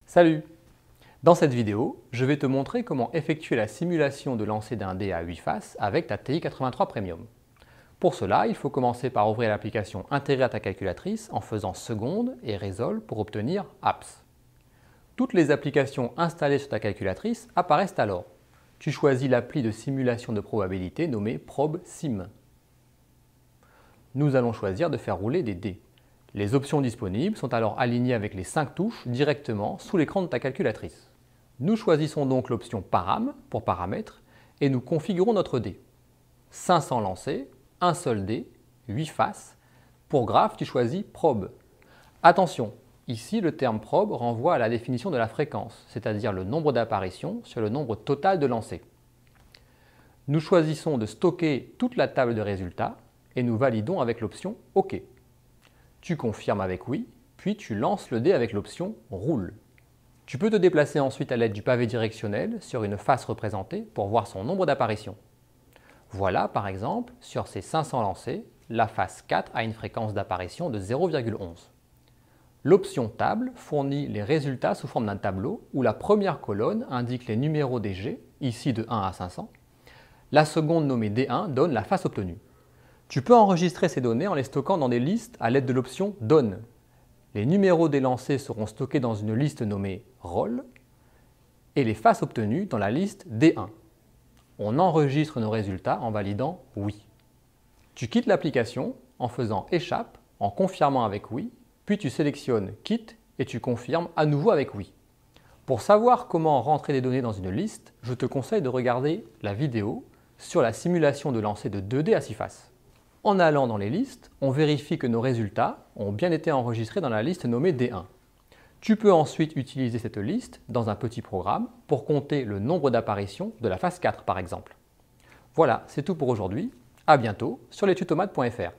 Salut! Dans cette vidéo, je vais te montrer comment effectuer la simulation de lancer d'un dé à 8 faces avec ta TI-83 Premium. Pour cela, il faut commencer par ouvrir l'application intégrée à ta calculatrice en faisant seconde et résolve pour obtenir Apps. Toutes les applications installées sur ta calculatrice apparaissent alors. Tu choisis l'appli de simulation de probabilité nommée ProbSim. Nous allons choisir de faire rouler des dés. Les options disponibles sont alors alignées avec les 5 touches directement sous l'écran de ta calculatrice. Nous choisissons donc l'option Param pour paramètres et nous configurons notre dé. 500 lancés, un seul dé, 8 faces. Pour graphe, tu choisis Probe. Attention, ici le terme probe renvoie à la définition de la fréquence, c'est-à-dire le nombre d'apparitions sur le nombre total de lancers. Nous choisissons de stocker toute la table de résultats et nous validons avec l'option OK. Tu confirmes avec oui, puis tu lances le dé avec l'option Roule. Tu peux te déplacer ensuite à l'aide du pavé directionnel sur une face représentée pour voir son nombre d'apparitions. Voilà par exemple, sur ces 500 lancés, la face 4 a une fréquence d'apparition de 0,11. L'option Table fournit les résultats sous forme d'un tableau où la première colonne indique les numéros des jets, ici de 1 à 500. La seconde nommée D1 donne la face obtenue. Tu peux enregistrer ces données en les stockant dans des listes à l'aide de l'option Donne. Les numéros des lancers seront stockés dans une liste nommée Roll et les faces obtenues dans la liste D1. On enregistre nos résultats en validant Oui. Tu quittes l'application en faisant Échappe, en confirmant avec Oui, puis tu sélectionnes Quitte et tu confirmes à nouveau avec Oui. Pour savoir comment rentrer des données dans une liste, je te conseille de regarder la vidéo sur la simulation de lancer de 2 dés à 6 faces. En allant dans les listes, on vérifie que nos résultats ont bien été enregistrés dans la liste nommée D1. Tu peux ensuite utiliser cette liste dans un petit programme pour compter le nombre d'apparitions de la phase 4 par exemple. Voilà, c'est tout pour aujourd'hui. À bientôt sur lestutomates.fr.